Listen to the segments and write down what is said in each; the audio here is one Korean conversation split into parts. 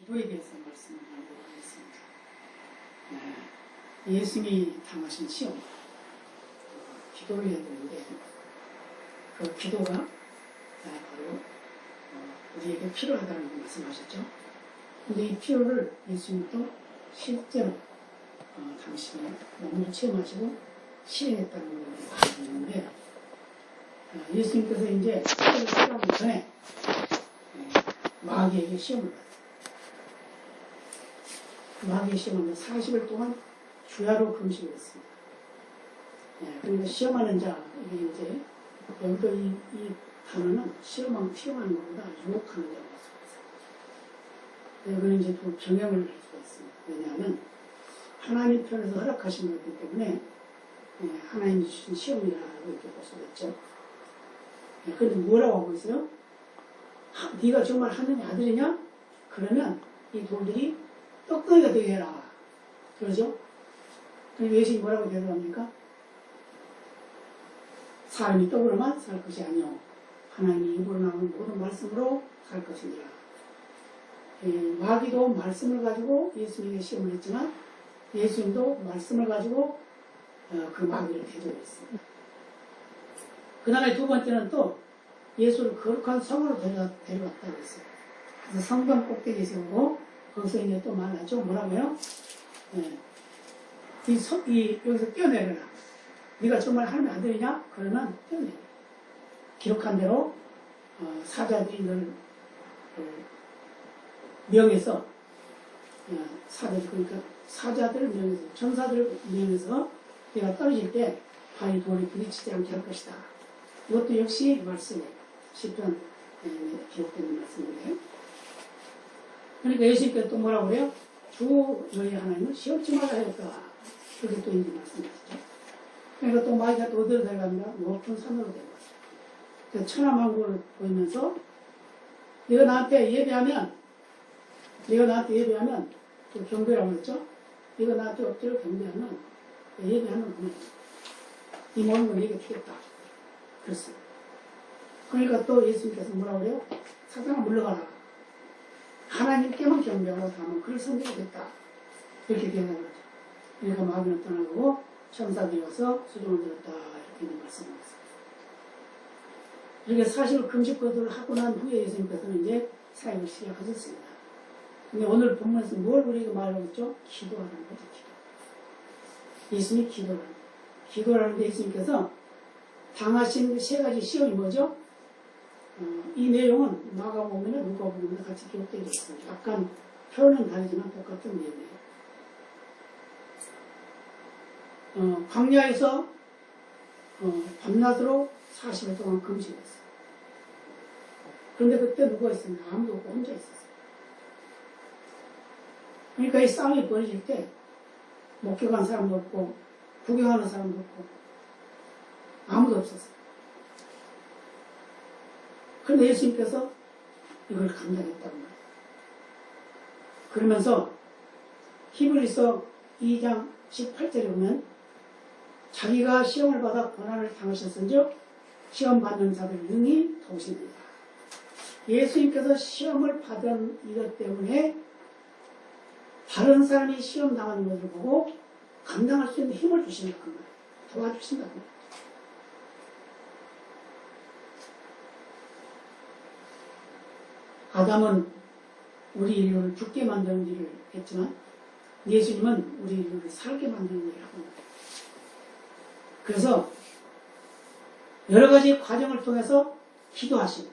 기도에 대해서 말씀을 나누도록 하겠습니다. 예수님이 당하신 시험, 기도를 해야 되는데 그 기도가 바로 우리에게 필요하다는 걸 말씀하셨죠. 근데 이 필요를 예수님도 실제로 당신이 몸으로 체험하시고 실행했다는 걸 알고 있는데 예수님께서 이제 시험을 시작하기 전에 마귀에게 시험을 받아요. 마귀의 시험은 40일 동안 주야로 금식을 했습니다. 그러니까 시험하는 자, 이게 이제 여기도 이 단어는 시험하는 것보다 유혹하는 자라고 할 수가 있어요. 여기는 이제 또 경영을 할 수가 있습니다. 왜냐하면 하나님 편에서 허락하신 것이기 때문에 하나님이 주신 시험이라고 이렇게 볼 수가 있죠. 그런데 뭐라고 하고 있어요? 네가 정말 하느님 아들이냐? 그러면 이 돌들이 떡덩이가 되게 해라. 그러죠? 그럼 예수님이 뭐라고 대답합니까? 사람이 떡으로만 살 것이 아니요 하나님이 입으로 나오는 모든 말씀으로 살 것이니라. 마귀도 말씀을 가지고 예수님에게 시험을 했지만 예수님도 말씀을 가지고 그 마귀를 대적했습니다. 그 다음에 두 번째는 또 예수를 거룩한 성으로 데려갔다고 했어요. 그래서 성전 꼭대기에 세우고 거기서 이제 또 말하죠. 뭐라고요? 여기서 뛰어내려라. 네가 정말 하나님 아들이냐? 그러면 뛰어내려. 기록한 대로 사자들이 너를 명해서 그러니까 사자들을 명해서 천사들을 명해서 내가 떨어질 때 발이 돌이 부딪히지 않게 할 것이다. 이것도 역시 말씀에 시편 기록되는 말씀인데 그러니까 예수님께서 또 뭐라고 그래요? 주 너희 하나님을 시험치 말라 하였다. 그게 또 이제 말씀하시죠. 그러니까 또 마귀가 또 어디로 데려갑니다? 높은 산으로 데려갔어요. 그래서 천하만국을 보이면서 네가 나한테 예배하면 또 경배라고 했죠? 네가 나한테 엎드려 경배하면 예배하는 분이 이 모든 걸 네가 주겠다. 그랬어요. 그러니까 또 예수님께서 뭐라고 그래요? 사단아 물러가라. 하나님께만 경배하고 다만 그를 섬기겠다. 이렇게 대답을 하죠. 그러니까 마귀는 떠나고 천사들이 와서 수종을 들었다. 이렇게 말씀하셨습니다. 이렇게 사실 금식거들을 하고 난 후에 예수님께서는 이제 사역을 시작하셨습니다. 근데 오늘 본문에서 뭘 우리가 말하고 있죠? 기도하는 거죠. 기도. 예수님이 기도라는데 예수님께서 당하신 세 가지 시험이 뭐죠? 이 내용은 마가복음이나 누가복음이나 같이 기록되어 있습니다. 약간 표현은 다르지만 똑같은 내용이에요. 광야에서 밤낮으로 40일 동안 금식했어요. 그런데 그때 누가 있습니까? 아무도 없고 혼자 있었어요. 그러니까 이 싸움이 벌어질 때 목격한 사람도 없고 구경하는 사람도 없고 아무도 없었어요. 그런데 예수님께서 이걸 감당했다고 말해요. 그러면서 히브리서 2장 18절에 보면 자기가 시험을 받아 고난을 당하셨은즉 시험 받는 자들을 능히 도우시느니라. 예수님께서 시험을 받은 이것 때문에 다른 사람이 시험 당하는 것을 보고 감당할 수 있는 힘을 주신다는 거예요. 도와주신다는 거예요. 아담은 우리 인류를 죽게 만드는 일을 했지만 예수님은 우리 인류를 살게 만드는 일을 하고 있는 거예요. 그래서 여러 가지 과정을 통해서 기도하시고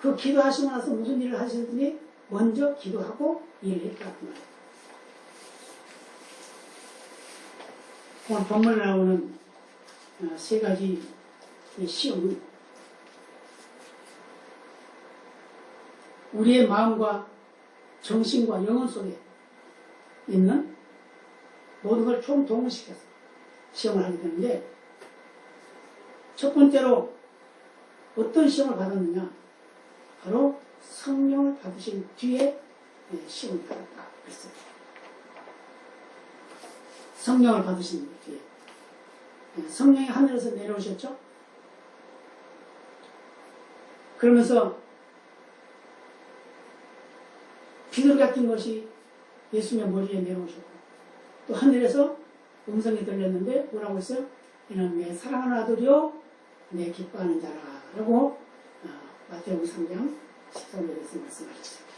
그 기도하시고 나서 무슨 일을 하셨더니 먼저 기도하고 일을 했다는 거예요. 오늘 본문에 나오는 세 가지 시험은 우리의 마음과 정신과 영혼 속에 있는 모든 걸 총동원시켜서 시험을 하게 되는데 첫 번째로 어떤 시험을 받았느냐? 바로 성령을 받으신 뒤에 시험을 받았다. 그랬어요. 성령을 받으신 뒤에. 성령이 하늘에서 내려오셨죠? 그러면서 비둘 같은 것이 예수님의 머리에 내려오셨고 또 하늘에서 음성이 들렸는데 뭐라고 했어요? 이는 내 사랑하는 아들이요 내 기뻐하는 자라 라고 마태복음 3장 13절에서 말씀하셨어요.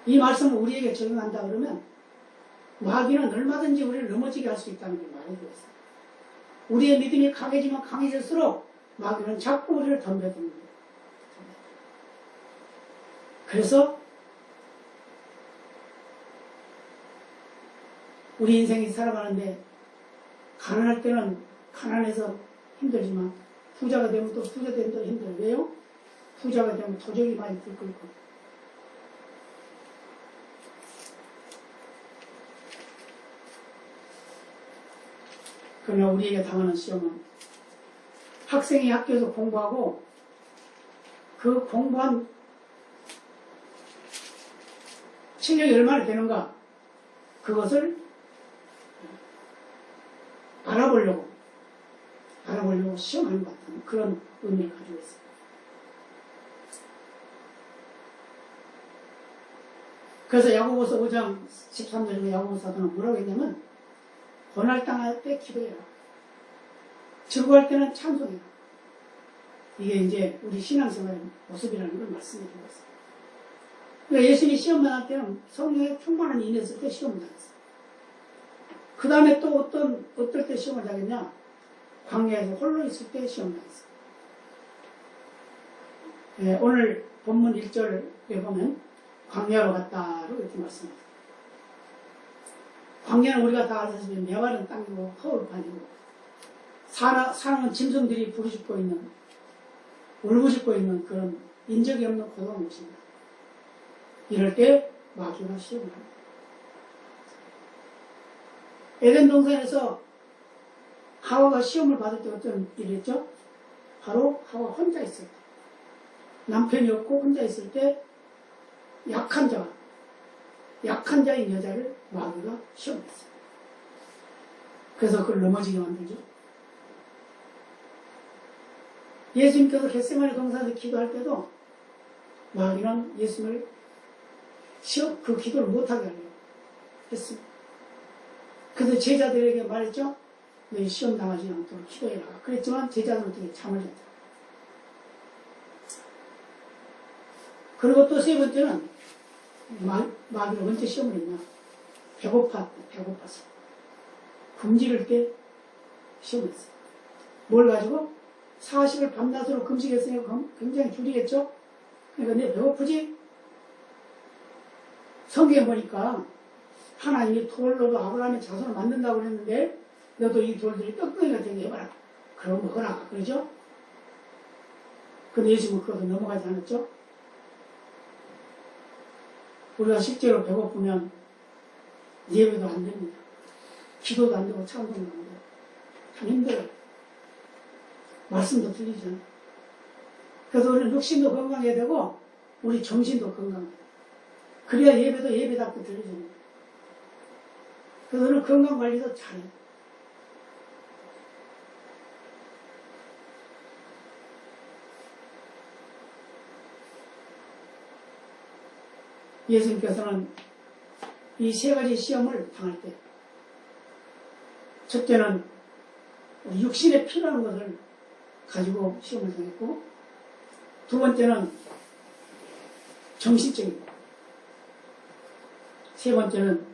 이 말씀을 우리에게 적용한다 그러면 마귀는 얼마든지 우리를 넘어지게 할 수 있다는 게 말이 되었어요. 우리의 믿음이 강해지면 강해질수록 마귀는 자꾸 우리를 덤벼듭니다. 그래서 우리 인생이 살아가는데 가난할 때는 가난해서 힘들지만 부자가 되면 또 부자 되면 더 힘들어요. 왜요? 부자가 되면 도적이 많이 들고 있고 그러나 우리에게 당하는 시험은 학생이 학교에서 공부하고 그 공부한 실력이 얼마나 되는가 그것을 알아보려고 시험하는 것 같은 그런 의미를 가지고 있습니다. 그래서 야고보서 5장 13절에 야고보 사도는 뭐라고 했냐면 고난당할 때 기도해라. 즐거울 때는 찬송해라. 이게 이제 우리 신앙생활의 모습이라는 걸 말씀해 주고 있습니다. 그러니까 예수님이 시험 만날 때는 성령의 충만한 인했을 때 시험을 당했어요. 그 다음에 또 어떨 때 시험을 당했냐? 광야에서 홀로 있을 때 시험을 당했어요. 네, 오늘 본문 1절에 보면 광야로 갔다로 이렇게 말씀합니다. 광야는 우리가 다 알다시피 메마른 땅이고 허울판이고 사람은 짐승들이 부르짖고 있는 울부짖고 있는 그런 인적이 없는 고독한 곳입니다. 이럴 때 마귀가 시험을 합니다. 에덴 동산에서 하와가 시험을 받을 때 어떤 일이 있죠? 바로 하와 혼자 있을 때 남편이 없고 혼자 있을 때 약한 자인 여자를 마귀가 시험했어요. 그래서 그걸 넘어지게 만들죠. 예수님께서 겟세마네 동산에서 기도할 때도 마귀는 예수님을 그 기도를 못하게 하려고 했습니다. 그래서 제자들에게 말했죠. 너희 시험 당하지 않도록 기도해라. 그랬지만 제자들은 어떻게 잠을 잤다. 그리고 또 세 번째는 마귀가 언제 시험을 했냐. 배고팠어. 굶주릴 때 시험을 했어요. 뭘 가지고? 40일 밤낮으로 금식했으니까 굉장히 줄이겠죠? 그러니까 내 배고프지? 성경에 보니까 하나님이 돌로도 아브라함의 자손을 만든다고 그랬는데 너도 이 돌들이 떡덩이가 되게 해봐라. 그럼 먹어라. 그러죠? 근데 예수님은 그것도 넘어가지 않았죠? 우리가 실제로 배고프면 예배도 안 됩니다. 기도도 안 되고 찬송도 안 되고 참 힘들어요. 말씀도 들리잖아요. 그래서 우리는 육신도 건강해야 되고 우리 정신도 건강해요. 그래야 예배도 예배답게 들리잖아요. 그래서 우리는 건강관리도 잘해요. 예수님께서는 이 세 가지 시험을 당할 때 첫째는 육신에 필요한 것을 가지고 시험을 당했고 두 번째는 정신적인 것 세 번째는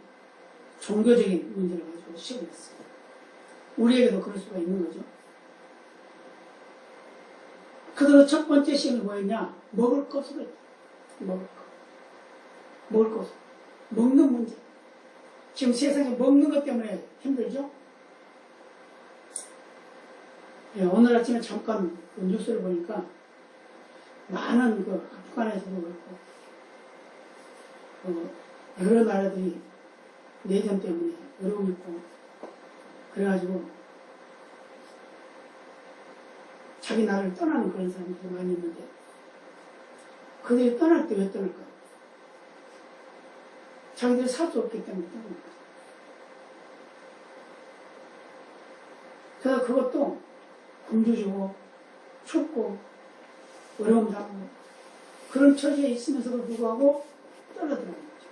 종교적인 문제를 가지고 시험을 했어요. 우리에게도 그럴 수가 있는 거죠. 그대로 첫 번째 시험이 뭐였냐? 먹을 것으로 했다. 먹을 것. 먹는 문제. 지금 세상에 먹는 것 때문에 힘들죠? 예, 오늘 아침에 잠깐 그 뉴스를 보니까 많은 그 아프간에서도 그렇고 여러 나라들이 내전 때문에 어려움이 있고 그래가지고 자기 나라를 떠나는 그런 사람들이 많이 있는데 그들이 떠날 때 왜 떠날까? 자기들이 살 수 없기 때문에 떠나는 거죠. 그래서 그것도 굶주리고 춥고 어려움 당하고 그런 처지에 있으면서도 불구하고 떨어뜨리는 거죠.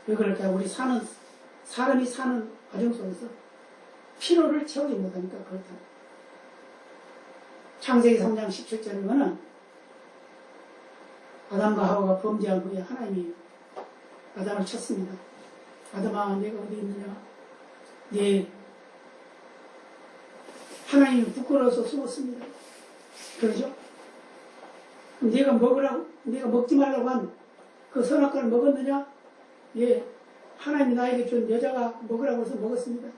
왜 그럴까요? 우리 사람이 사는 과정 속에서 필요를 채우지 못하니까 그렇다. 창세기 3장 17절에 보면 아담과 하와가 범죄한 후에 하나님이 아담을 쳤습니다. 아담아, 내가 어디 있느냐? 네, 하나님이 부끄러워서 숨었습니다. 그러죠? 네가 먹으라고, 네가 먹지 말라고 한 그 선악과를 먹었느냐? 예, 하나님이 나에게 준 여자가 먹으라고 해서 먹었습니다.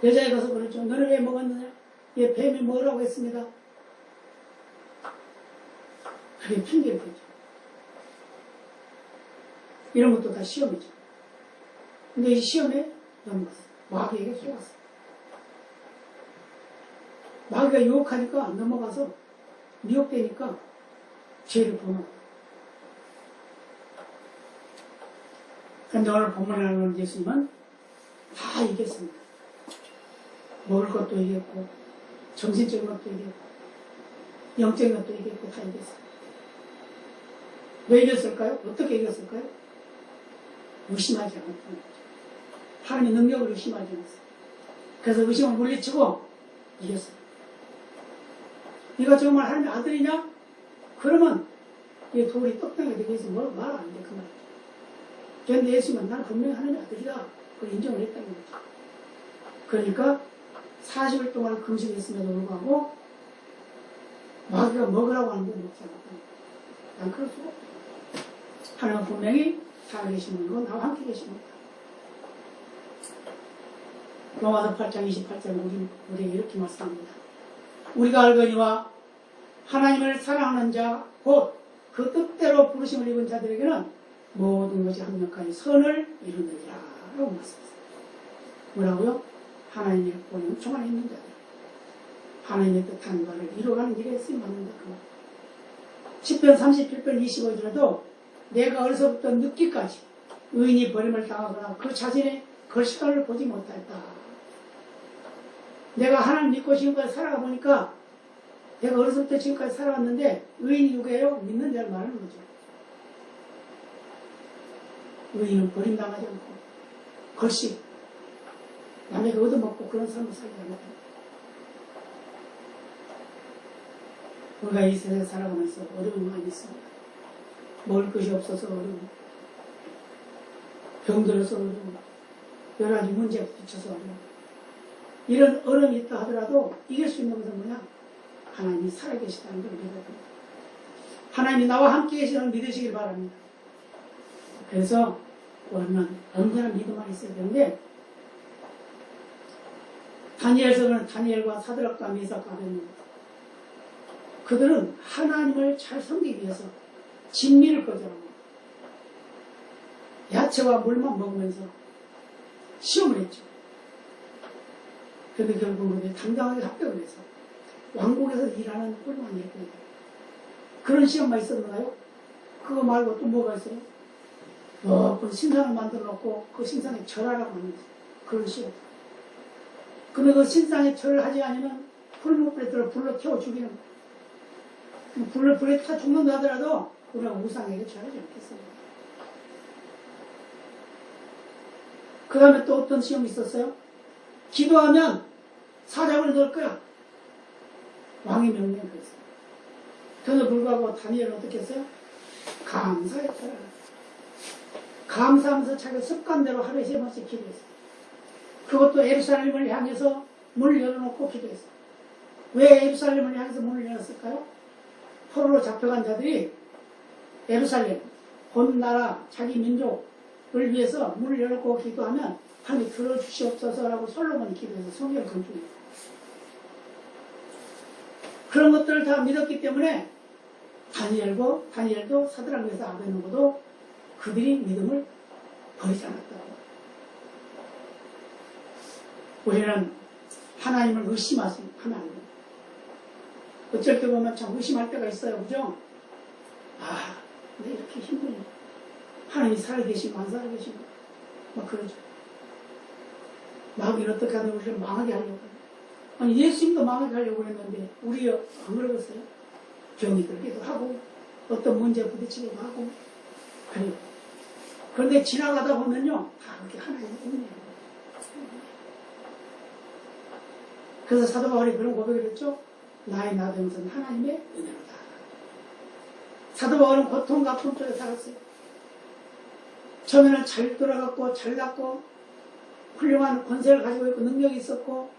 여자에 가서 그러죠. 너는 왜 먹었느냐? 예, 뱀이 먹으라고 했습니다. 그게 핑계를 대죠. 이런 것도 다 시험이죠. 근데 이 시험에 넘어갔어요. 마귀에게 속았어요. 마귀가 유혹하니까 넘어가서 미혹되니까 죄를 범하고. 그런데 오늘 본문에 나오는 예수님은 다 이겼습니다. 먹을 것도 이겼고, 정신적인 것도 이겼고, 영적인 것도 이겼고, 다 이겼어요. 왜 이겼을까요? 어떻게 이겼을까요? 의심하지 않았다는 거죠. 하나님의 능력을 의심하지 않았어요. 그래서 의심을 물리치고 이겼어요. 네가 정말 하나님의 아들이냐? 그러면 이 돌이 떡덩이가 되기 위해서 말 안 돼, 그 말이죠. 그런데 예수님은 나는 분명히 하나님의 아들이다. 그걸 인정을 했다는 거죠. 그러니까 40일 동안 금식했음에도 불구하고 마귀가 먹으라고 하는데 먹지 않았다는 거죠. 난 그럴 수가 없다. 하나님은 분명히 살아계신 건 나와 함께 계십니다. 로마서 8장 28절 우리에게 이렇게 말씀합니다. 우리가 알거니와 하나님을 사랑하는 자 곧 그 뜻대로 부르심을 입은 자들에게는 모든 것이 합력하여 선을 이루느니라 라고 말씀하셨습니다. 뭐라고요? 하나님의 본영 총 안에 있는 자들, 하나님의 뜻한 바를 이루어가는 일에 쓰임받는다 그 말. 10편 37편 25절에도 내가 어려서부터 늙기까지 의인이 버림을 당하거나 그 자신의 걸시간을 보지 못했다. 내가 하나님 믿고 지금까지 살아가 보니까 내가 어려서부터 지금까지 살아왔는데 의인이 누구예요? 믿는 자를 말하는 거죠. 의인은 버림당하지 않고 걸식 남에게 얻어먹고 그런 삶을 살지 않는다. 우리가 이 세상에 살아가면서 어려움이 많이 있습니다. 먹을 것이 없어서 어려움, 병들어서 어려움, 여러 가지 문제에 부딪혀서 어려움. 이런 어려움이 있다 하더라도 이길 수 있는 것은 뭐냐? 하나님이 살아계시다는 걸 믿어야 됩니다. 하나님이 나와 함께 계시다는 걸 믿으시길 바랍니다. 그래서 우리는 언제나 믿음만 있어야 되는데 다니엘서는 다니엘과 사드락과 메삭과 아벤노고 그들은 하나님을 잘 섬기기 위해서 진미를 거절하고 야채와 물만 먹으면서 시험을 했죠. 그런데 결국은 당당하게 합격을 해서 왕국에서 일하는 꿀만 이렇게 돼요. 그런 시험만 있었나요? 그거 말고 또 뭐가 있어요? 그 신상을 만들어 놓고 그 신상에 절하라고 하는 그런 시험. 근데 그 신상에 절을 하지 않으면 풀무불에 들어 불로 태워 죽이는 거예요. 불에 타 죽는다 하더라도 우리가 우상에게 절하지 않겠어요. 그 다음에 또 어떤 시험이 있었어요? 기도하면 사자굴에 넣을 거야. 왕이 명령을 했어요. 그런데 불구하고 다니엘은 어떻게 했어요? 감사했다. 감사하면서 자기 습관대로 하루에 3번씩 기도했어요. 그것도 예루살렘을 향해서 문을 열어놓고 기도했어요. 왜 예루살렘을 향해서 문을 열었을까요? 포로로 잡혀간 자들이 예루살렘, 본 나라, 자기 민족을 위해서 문을 열어놓고 기도하면 하나님 들어주시옵소서라고 솔로몬이 기도해서 성경을 건축했어요. 그런 것들을 다 믿었기 때문에 다니엘도 사드락 메삭 아벤노고도 그들이 믿음을 버리지 않았다고. 우리는 하나님을 의심하면 안 돼요. 어쩔 때 보면 참 의심할 때가 있어요. 그죠? 아, 왜 이렇게 힘드냐. 하나님이 살아계시고 안 살아계시고 막 그러죠. 마귀는 어떻게 하면 우리를 망하게 하려고 해요. 아니 예수님도 망하게 하려고 했는데 우리 안 그러겠어요? 병이 들기도 하고 어떤 문제에 부딪히기도 하고 그래요. 그런데 지나가다 보면요 다 그렇게 하나님의 은혜예요. 그래서 사도 바울이 그런 고백을 했죠. 나의 나된 것은 하나님의 은혜로다. 사도 바울은 고통과 아픔 속에 살았어요. 처음에는 잘 돌아갔고 잘났고 훌륭한 권세를 가지고 있고 능력이 있었고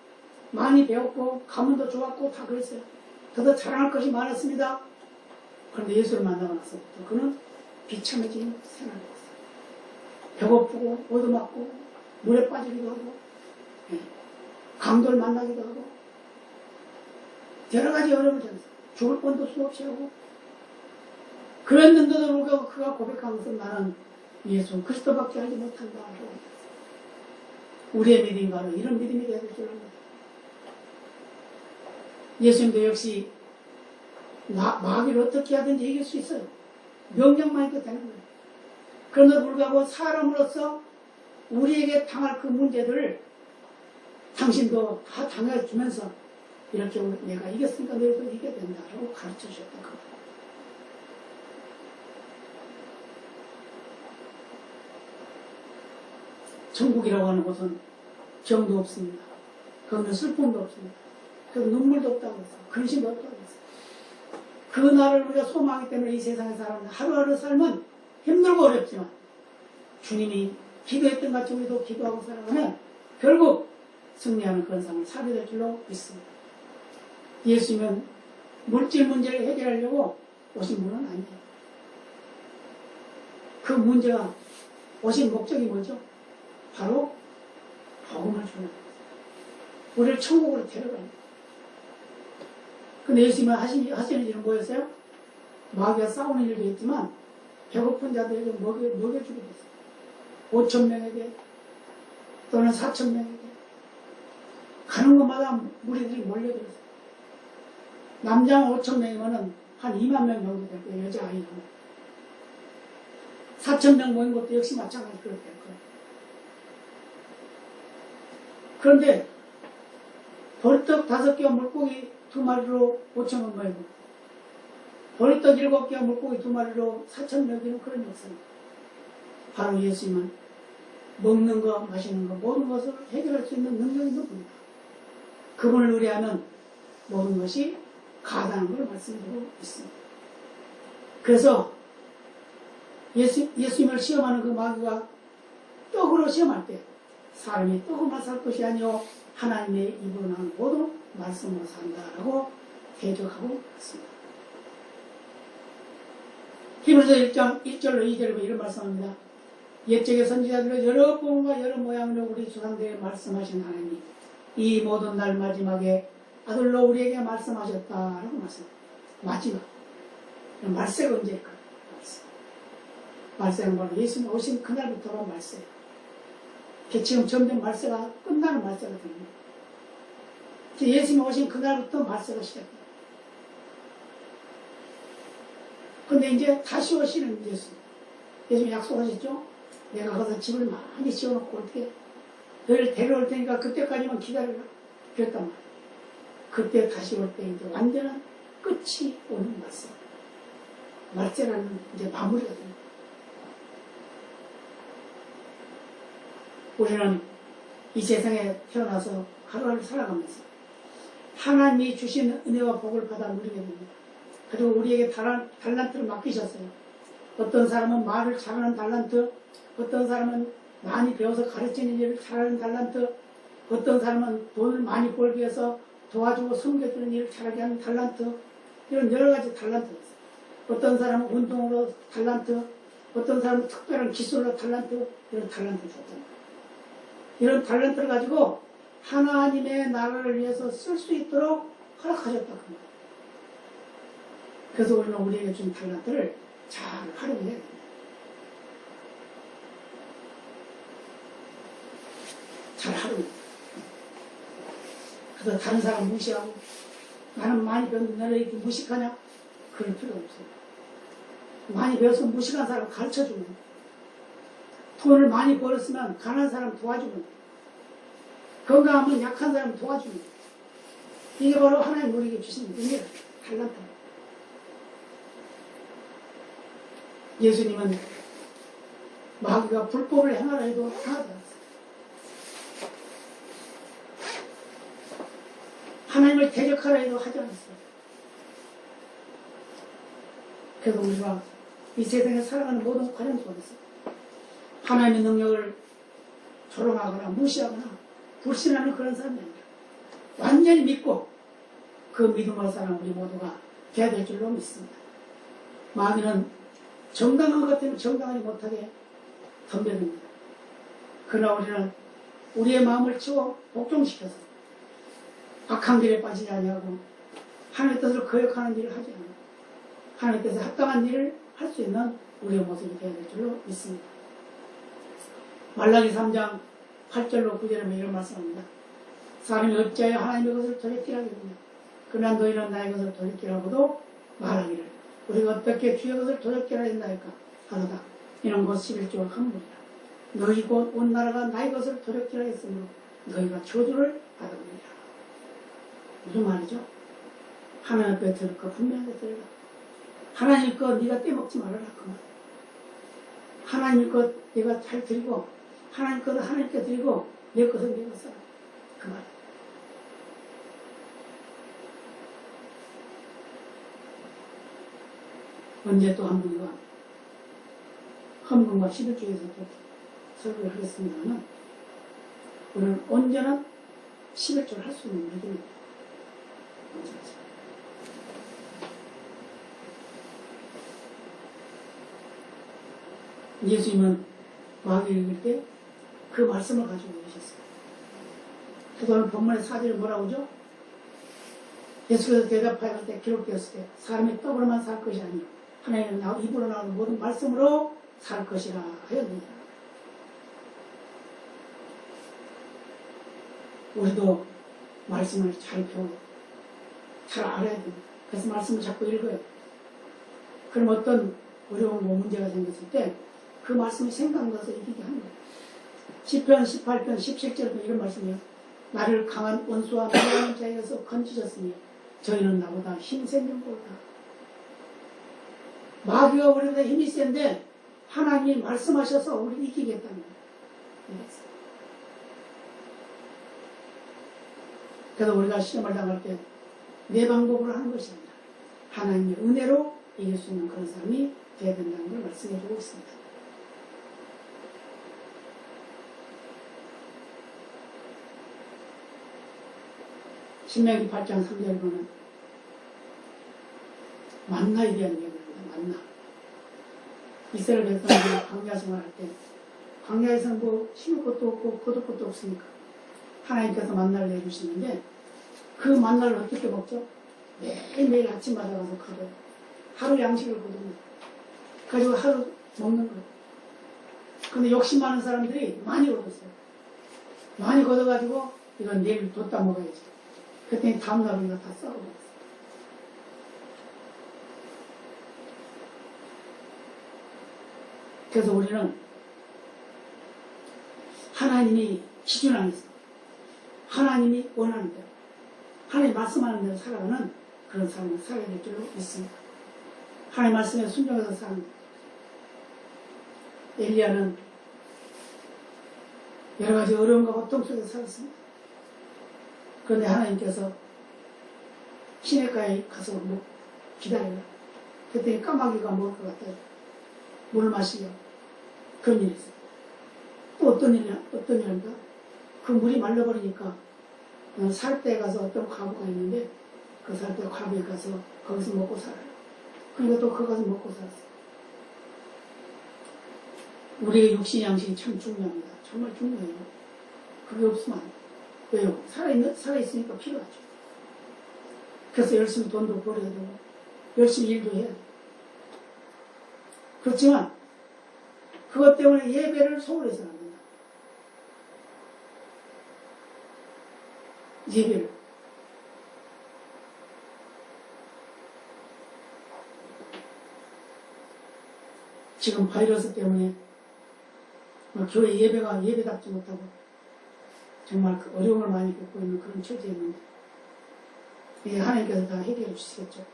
많이 배웠고 가문도 좋았고 다 그랬어요. 더더 자랑할 것이 많았습니다. 그런데 예수를 만나고 나서부터 그는 비참해진 생활을 했어요. 배고프고 오두막고 물에 빠지기도 하고 강도를 만나기도 하고 여러 가지 어려움을 겪었어요. 죽을 뻔도 수없이 하고 그랬는데도 불구하고 그가 고백한 것은 나는 예수 그리스도밖에 알지 못한다. 우리의 믿음이 바로 이런 믿음이 되어야 될 줄 압니다. 예수님도 역시 마귀를 어떻게 하든지 이길 수 있어요. 명령만 해도 되는 거예요. 그런데도 불구하고 사람으로서 우리에게 당할 그 문제들을 당신도 다 당해주면서 이렇게 내가 이겼으니까 너희도 이겨야 된다라고 가르쳐 주셨다. 천국이라고 하는 곳은 병도 없습니다. 거기는 슬픔도 없습니다. 그리고 눈물도 없다고 했어요. 근심도 없다고 했어요. 그 날을 우리가 소망하기 때문에 이 세상에 살아가는 하루하루 삶은 힘들고 어렵지만 주님이 기도했던 같이 우리도 기도하고 살아가면 결국 승리하는 그런 삶을 살게 될 줄로 믿습니다. 예수님은 물질 문제를 해결하려고 오신 분은 아니에요. 그 문제가 오신 목적이 뭐죠? 바로 복음을 주는 거예요. 우리를 천국으로 데려가는 근데 예수님은 하시는 일은 뭐였어요? 마귀와 싸우는 일도 했지만 배고픈 자들에게 먹여주기도 했어요. 5,000명에게 또는 4,000명에게 가는 곳마다 무리들이 몰려들었어요. 남자는 5,000명이면 한 2만 명 정도 될 거예요. 여자아이는 4,000명 모인 것도 역시 마찬가지로 그렇게 될 거예요. 그런데 벌떡 5개와 물고기 2마리로 5,000명 모이고 벌떡 7개와 물고기 2마리로 4,000명이는 그런 역사입니다. 바로 예수님은 먹는 거 마시는 거 모든 것을 해결할 수 있는 능력이 있는 분입니다. 그분을 의뢰하면 모든 것이 가다는 걸 말씀드리고 있습니다. 그래서 예수님을 시험하는 그 마귀가 떡으로 시험할 때 사람이 떡으로만 살 것이 아니요 하나님의 입으로 나는 모든 말씀으로 산다라고 대적하고 있습니다. 히브리서 1장 1절로 2절로 이런 말씀합니다. 옛적의 선지자들로 여러 form과 여러 모양으로 우리 조상들에게 말씀하신 하나님이 이 모든 날 마지막에 아들로 우리에게 말씀하셨다라고 말씀합니다. 마지막 말세가 언제일까요? 말세는 바로 예수님 오신 그날부터가 말세예요. 지금 점점 말세가 끝나는 말세가 됩니다. 예수님 오신 그날부터 말세가 시작돼요. 근데 이제 다시 오시는 예수님 약속하셨죠? 내가 가서 집을 많이 지어놓고 어떻게 너희를 데려올 테니까 그때까지만 기다려라. 그랬단 말이에요. 그때 다시 올 때 이제 완전한 끝이 오는 말세. 말세라는 이제 마무리가 됩니다. 우리는 이 세상에 태어나서 하루하루 살아가면서 하나님이 주신 은혜와 복을 받아 누리게 됩니다. 그리고 우리에게 달란트를 맡기셨어요. 어떤 사람은 말을 잘하는 달란트, 어떤 사람은 많이 배워서 가르치는 일을 잘하는 달란트, 어떤 사람은 돈을 많이 벌기 위해서 도와주고 섬겨주는 일을 잘하게 하는 달란트, 이런 여러 가지 달란트가 있어요. 어떤 사람은 운동으로 달란트, 어떤 사람은 특별한 기술로 달란트, 이런 달란트를 줬잖아요. 이런 달란트를 가지고 하나님의 나라를 위해서 쓸 수 있도록 허락하셨다고 합니다. 그래서 우리는 우리에게 준 달란트를 잘 활용해야 됩니다. 잘 활용해야 됩니다. 그래서 다른 사람 무시하고 나는 많이 배웠는데 너는 이렇게 무식하냐? 그럴 필요 없어요. 많이 배워서 무식한 사람 가르쳐주는 거예요. 돈을 많이 벌었으면 가난한 사람 도와주는 거예요. 건강하면 약한 사람 도와주는 거예요. 이게 바로 하나님 우리에게 주신 은혜예요. 달란트. 예수님은 마귀가 불법을 행하라 해도 행하지 않았어요. 하나님을 대적하라 해도 하지 않았어요. 그래서 우리가 이 세상에 살아가는 모든 과정 속에서 하나님의 능력을 조롱하거나 무시하거나 불신하는 그런 사람이 아니라 완전히 믿고 그 믿음으로 사는 우리 모두가 돼야 될 줄로 믿습니다. 마귀는 정당한 것 때문에 정당하지 못하게 덤벼듭니다. 그러나 우리는 우리의 마음을 치워 복종시켜서 악한 길에 빠지지 아니하고 하나님의 뜻을 거역하는 일을 하지 않고 하나님의 뜻에 합당한 일을 할 수 있는 우리의 모습이 되어야 될 줄로 믿습니다. 말라기 3장 8절로 9절에 이런 말씀합니다. 사람이 어찌하여 하나님의 것을 도적질하겠느냐. 그러나 너희는 나의 것을 도적질하고도 말하기를 우리가 어떻게 주의 것을 도적질하였나이까 하노다. 이는 곧 11조 한 무리라. 너희 곧 온 나라가 나의 것을 도적질하였으므로 너희가 저주를 받으리라. 무슨 말이죠? 하나님 앞에 들을 거 분명하게 들으라. 하나님 거 네가 떼먹지 말아라. 그 말. 하나님 것 네가 잘 드리고 하나님 것은 하나님께 드리고 내 것은 내가 써라. 그 말. 언제 또 한 분과 헌금과 11조에서 또 설교를 하겠습니다만 우리는 언제나 11조를 할 수 있는 믿음입니다. 예수님은 마귀를 이길 때 그 말씀을 가지고 계셨어요. 그래서 오늘 본문의 4절에 뭐라고 하죠? 예수께서 대답하여 때 기록되었을 때 사람이 떡으로만 살 것이 아니요 하나님은 입으로 나오는 모든 말씀으로 살 것이라 하였느니라. 우리도 말씀을 잘 배워요. 잘 알아야 됩니다. 그래서 말씀을 자꾸 읽어요. 그럼 어떤 어려운 문제가 생겼을 때 그 말씀이 생각나서 이기게 하는 거예요. 시편 18편 17절도 이런 말씀이에요. 나를 강한 원수와 미련한 자에게서 건지셨으니 저희는 나보다 힘센 자보다. 마귀가 우리보다 힘이 센데 하나님이 말씀하셔서 우리를 이기겠다는 거예요. 그래서 우리가 시험을 당할 때 내 방법으로 하는 것이 아니라 하나님의 은혜로 이길 수 있는 그런 사람이 되어야 된다는 걸 말씀해 주고 있습니다. 신명기 8장 3절에 보면 만나에 대한 이야기를 합니다. 만나. 이스라엘 백성들이 광야 생활할 때 광야에서는 뭐 심을 것도 없고 거둘 것도 없으니까 하나님께서 만나를 내주시는데 그 만나를 어떻게 먹죠? 매일매일 아침마다 가서 거둬요. 하루 양식을 거둡니다. 가지고 하루 먹는 거예요. 근데 욕심 많은 사람들이 많이 얻었어요. 많이 걷어가지고 이건 내일 뒀다 먹어야지. 그랬더니 다음날 우리가 다 썰어버렸어요. 그래서 우리는 하나님이 기준 안에서 하나님이 원하는 대로 하나님 말씀하는 대로 살아가는 그런 삶을 살아야 될 줄로 믿습니다. 하나님 말씀에 순종해서 사는 엘리야는 여러 가지 어려움과 고통 속에서 살았습니다. 그런데 하나님께서 시냇가에 가서 기다려라. 그랬더니 까마귀가 먹을 것 같다. 물을 마시려. 그런 일이 있어요. 또 어떤 일인가? 그 물이 말라버리니까 살대에 가서 어떤 과부가 있는데 그 살대 과부에 가서 거기서 먹고 살아요. 그러니까 또 거기 가서 먹고 살았어요. 우리의 육신 양식이 참 중요합니다. 정말 중요해요. 그게 없으면 안 돼요. 왜요? 살아있으니까 필요하죠. 그래서 열심히 돈도 벌어야 되고, 열심히 일도 해야 돼요. 그렇지만, 그것 때문에 예배를 소홀히 해서는 안 된다. 예배를. 지금 바이러스 때문에 교회 예배가 예배답지 못하고 정말 그 어려움을 많이 겪고 있는 그런 처지였는데 이게 하나님께서 다 해결해 주시겠죠.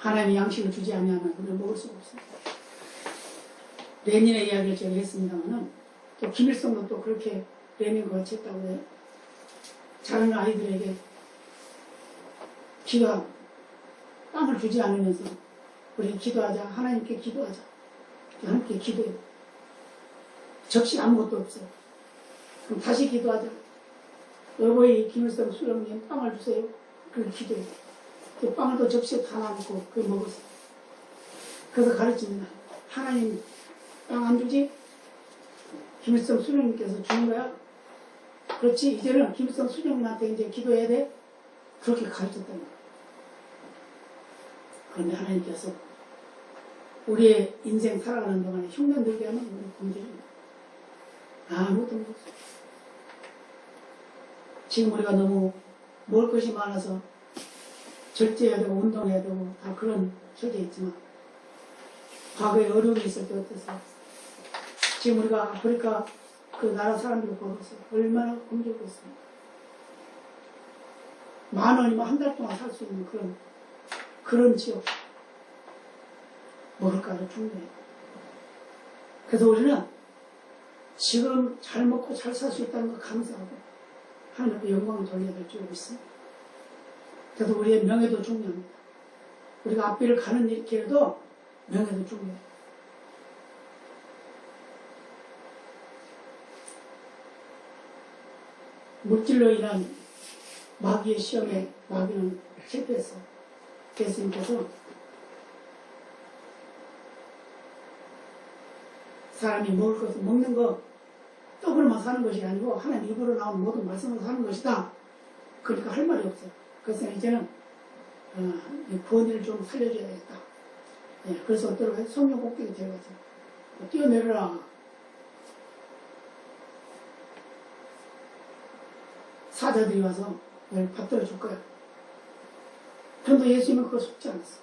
하나님이 양식을 주지 아니하면 우리는 먹을 수가 없어요. 레닌의 이야기를 제가 했습니다만은 또 김일성도 또 그렇게 레닌 거쳤다고 해요. 자라는 아이들에게 기도하고 빵을 주지 않으면서 우리 기도하자. 하나님께 기도하자. 하나님께 기도해. 접시 아무것도 없어요. 그럼 다시 기도하자. 여보의 김일성 수령님 빵을 주세요. 그걸 기도해. 그 빵을 또 접시에 다 놔놓고 그걸 먹었어요. 그래서 가르칩니다. 하나님 빵 안 주지? 김일성 수령님께서 주는 거야? 그렇지. 이제는 김일성 수령님한테 이제 기도해야 돼? 그렇게 가르쳤다는 거야. 그런데 하나님께서 우리의 인생 살아가는 동안에 흉년 들게 하면 우리 공개합니다. 아무것도 없어요. 지금 우리가 너무 먹을 것이 많아서 절제해야 되고 운동해야 되고 다 그런 처지에 있지만 과거에 어려움이 있을 때 어땠어요? 지금 우리가 아프리카 그 나라 사람들을 보면서 얼마나 힘들고 있습니까? 10,000원이면 한 달 동안 살 수 있는 그런 지역. 먹을까를 충분해요. 그래서 우리는 지금 잘 먹고 잘 살 수 있다는 거 감사하고 하나님께 영광을 돌려야 될 줄 믿습니다. 그래서 우리의 명예도 중요합니다. 우리가 앞길을 가는 길에도 명예도 중요해요. 물질로 인한 마귀의 시험에 마귀는 실패했어요. 예수님께서 사람이 먹을 것을 먹는 거 떡으로만 사는 것이 아니고 하나님 입으로 나오는 모든 말씀으로 사는 것이다. 그러니까 할 말이 없어요. 그래서 이제는 본의를 좀 살려줘야겠다. 예, 그래서 어떠라고 성령 꼭대기 데려가서 뛰어내려라. 사자들이 와서 널 받들어 줄 거야. 그런데 예수님은 그거 속지 않았어.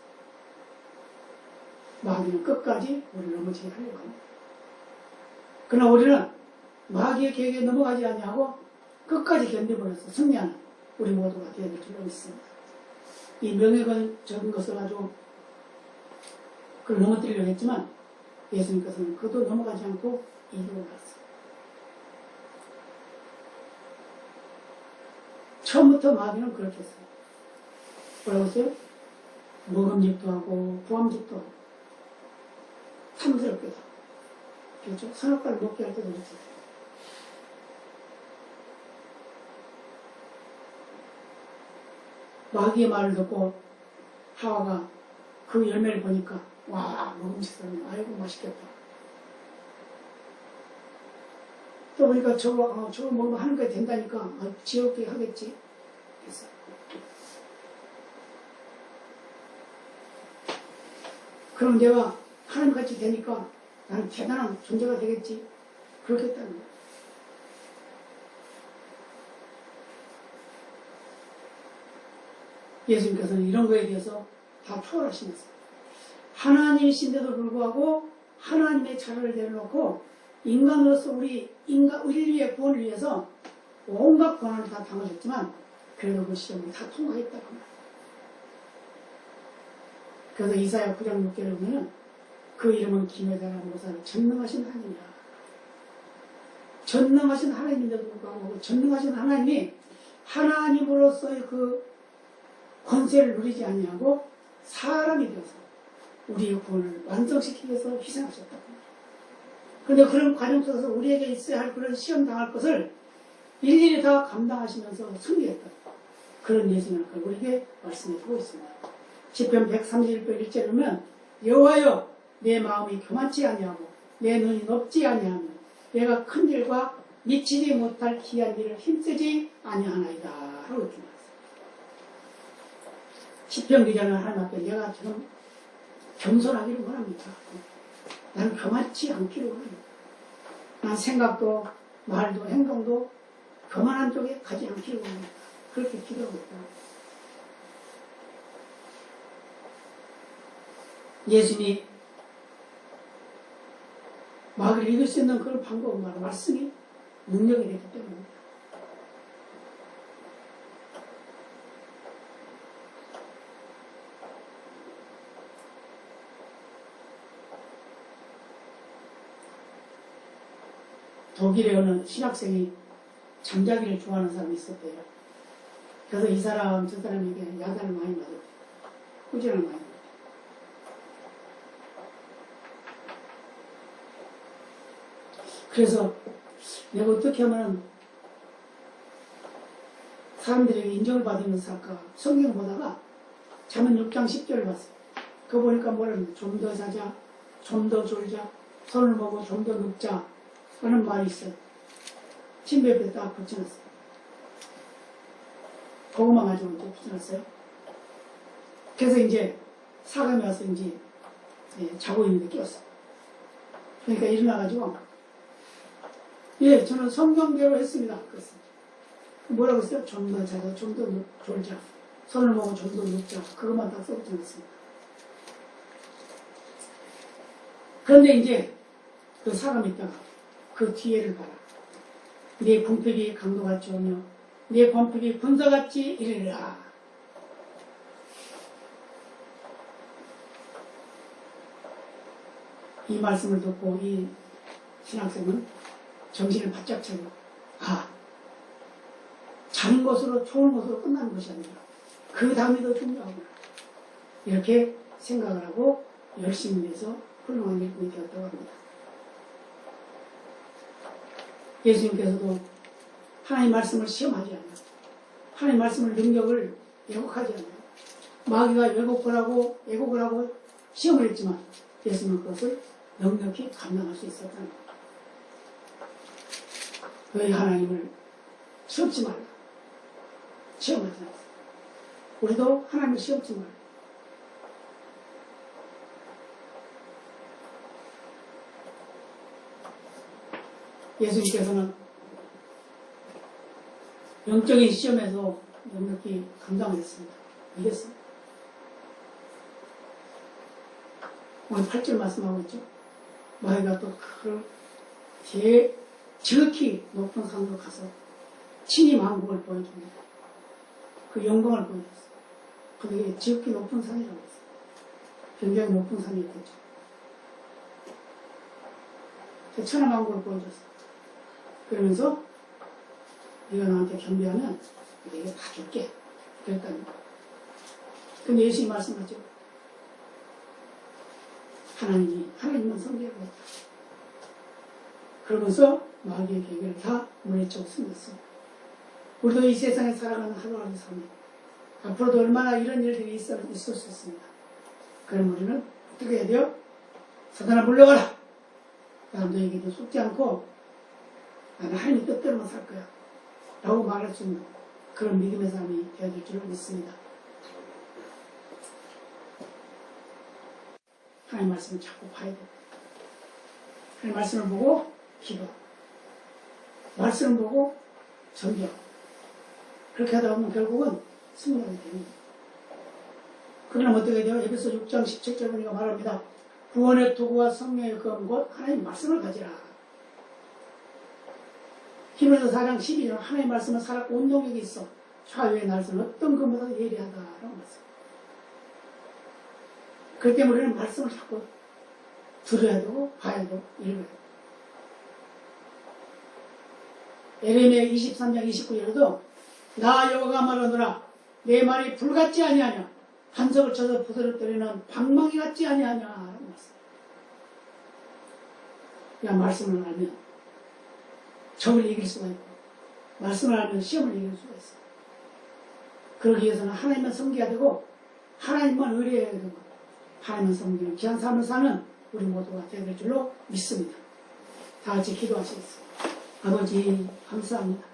마귀는 끝까지 우리를 넘어지게 하려고 합니다. 그러나 우리는 마귀의 계획에 넘어가지 아니하고 끝까지 견뎌버려서 승리하는 우리 모두가 되어야 될 줄 믿습니다. 이 명예가 적은 것을 아주 그걸 넘어뜨리려고 했지만 예수님께서는 그도 넘어가지 않고 이기고 말았어요. 처음부터 마귀는 그렇게 했어요. 뭐라고 했어요? 먹음직도 하고 부함직도 하고 탐스럽게도 하고 그렇죠? 선악과를 먹게 할 때도 그렇죠. 마귀의 말을 듣고 하와가 그 열매를 보니까 와 먹음직스러운 아이고 맛있겠다. 또 보니까 저거 먹으면 하는 게 된다니까 지옥에 하겠지. 그래서 그럼 내가 하나님같이 되니까 나는 대단한 존재가 되겠지. 그렇겠다는 거야. 예수님께서는 이런 거에 대해서 다 초월하시면서 하나님이신데도 불구하고 하나님의 자료를 내려놓고 인간으로서 우리 인류의 구원을 위해서 온갖 고난을 다 당하셨지만 그래도 그 시험을 다 통과했다고 합니다. 그래서 이사야 9장 6절에 보면은 그 이름은 기묘자라는 모사를 전능하신 하나님이라. 전능하신 하나님인데도 불구하고 전능하신 하나님이 하나님으로서의 그 권세를 누리지 아니하고 사람이 되어서 우리의 구원을 완성시키기 위해서 희생하셨다고 합니다. 그런데 그런 과정 속에서 우리에게 있어야 할 그런 시험 당할 것을 일일이 다 감당하시면서 승리했다. 그런 예수님을 우리에게 말씀해주고 있습니다. 시편 131편 1절에 보면 여호와여 내 마음이 교만치 아니하고 내 눈이 높지 아니하며 내가 큰 일과 미치지 못할 기이한 일을 힘쓰지 아니하나이다 하고 이렇게 말했어요. 시편 기자는 하나님 앞에 내가 좀 겸손하기를 원합니다. 나는 교만치 않기를 원합니다. 난 생각도 말도 행동도 교만한 쪽에 가지 않기를 원합니다. 그렇게 기도하고 있다. 예수님이 마귀를 이길 수 있는 그런 방법은 바로 말씀이 능력이 되기 때문입니다. 독일의 어느 신학생이 잠자기를 좋아하는 사람이 있었대요. 그래서 이 사람 저 사람에게 야단을 많이 맞았대요. 꾸준을 많이 맞았대요. 그래서 내가 어떻게 하면 사람들에게 인정을 받으면서 할까 성경 보다가 잠언 6장 10절을 봤어요. 그거 보니까 뭐라는 좀 더 자자, 좀 더 졸자, 손을 모고 좀 더 눕자 하는 말이 있어요. 침대 옆에 딱 붙여놨어요. 그것만 가지고 이제 붙여놨어요. 그래서 이제 사감이 와서 이제 자고 있는데 깨웠어요. 그러니까 일어나가지고 예, 저는 성경대로 했습니다. 그랬어요. 뭐라고 했어요? 좀 더 자자, 좀 더 졸자, 손을 모고 좀 더 눕자. 그것만 딱 써붙여놨습니다. 그런데 이제 그 사람이 있다가 그 뒤에를 봐라. 네 궁핍이 강도같이 오며 네 범핍이 군사같이 이르리라. 이 말씀을 듣고 이 신학생은 정신을 바짝 차리고 자는 것으로 좋은 것으로 끝나는 것이 아니라 그 다음이 더 중요하구나. 이렇게 생각을 하고 열심히 해서 훌륭한 일꾼이 되었다고 합니다. 예수님께서도 하나님 말씀을 시험하지 않아요. 하나님 말씀을 능력을 왜곡하지 않아요. 마귀가 왜곡을 하고 시험을 했지만 예수님은 그것을 넉넉히 감당할 수 있었다는 거예요. 왜 하나님을 시험치 말라. 시험하지 않았어요. 우리도 하나님을 시험치 말라. 예수님께서는 영적인 시험에서 넉넉히 감당을 했습니다. 이겼습니다. 오늘 8절 말씀하고 있죠. 마귀가 또 그 지극히 높은 산으로 가서 친히 만국을 보여줍니다. 그 영광을 보여줬어요. 그게 지극히 높은 산이라고 했어요. 굉장히 높은 산이었겠죠. 천하만국을 보여줬어요. 그러면서 네가 나한테 경배하면 내가 다 줄게. 그랬답니다. 근데 예수님이 말씀하죠. 하나님만 섬기라고 했다. 그러면서 마귀의 계획을 다 물리쳐 숨겼어. 우리도 이 세상에 살아가는 하루하루 삶에 앞으로도 얼마나 이런 일들이 있을 수 있습니다. 그럼 우리는 어떻게 해야 돼요? 사단아 물러가라. 너에게도 속지 않고 나는 하나님 뜻대로만 살 거야 라고 말할 수 있는 그런 믿음의 삶이 되어질 줄을 믿습니다. 하나님 말씀을 자꾸 봐야 돼. 하나님 말씀을 보고 기도, 말씀을 보고 전경. 그렇게 하다 보면 결국은 승리하게 됩니다. 그러면 어떻게 돼요? 에베소 6장 17절 보니까 말합니다. 구원의 도구와 성령의 검 곧 하나님 말씀을 가지라. 히브리서 4장 12절 하나님 말씀은 살았고 운동력이 있어 좌우의 날선 어떤 것보다 예리하다라고 말씀. 그렇기 때문에 우리는 말씀을 자꾸 들어야 되고 봐야 되고 읽어야 되고. 에레미야 23장 29절에도 나 여호와가 말하노라 내 말이 불같지 아니하냐 반석을 쳐서 부스러뜨리는 방망이 같지 아니하냐 라고 말씀. 야 말씀을 알면 적을 이길 수가 있고 말씀을 알면 시험을 이길 수가 있어요. 그러기 위해서는 하나님만 섬겨야 되고 하나님만 의뢰해야 되고 하나님만 섬기는 귀한 삶을 사는 우리 모두가 되어야 될 줄로 믿습니다. 다 같이 기도하시겠습니다. 아버지 감사합니다.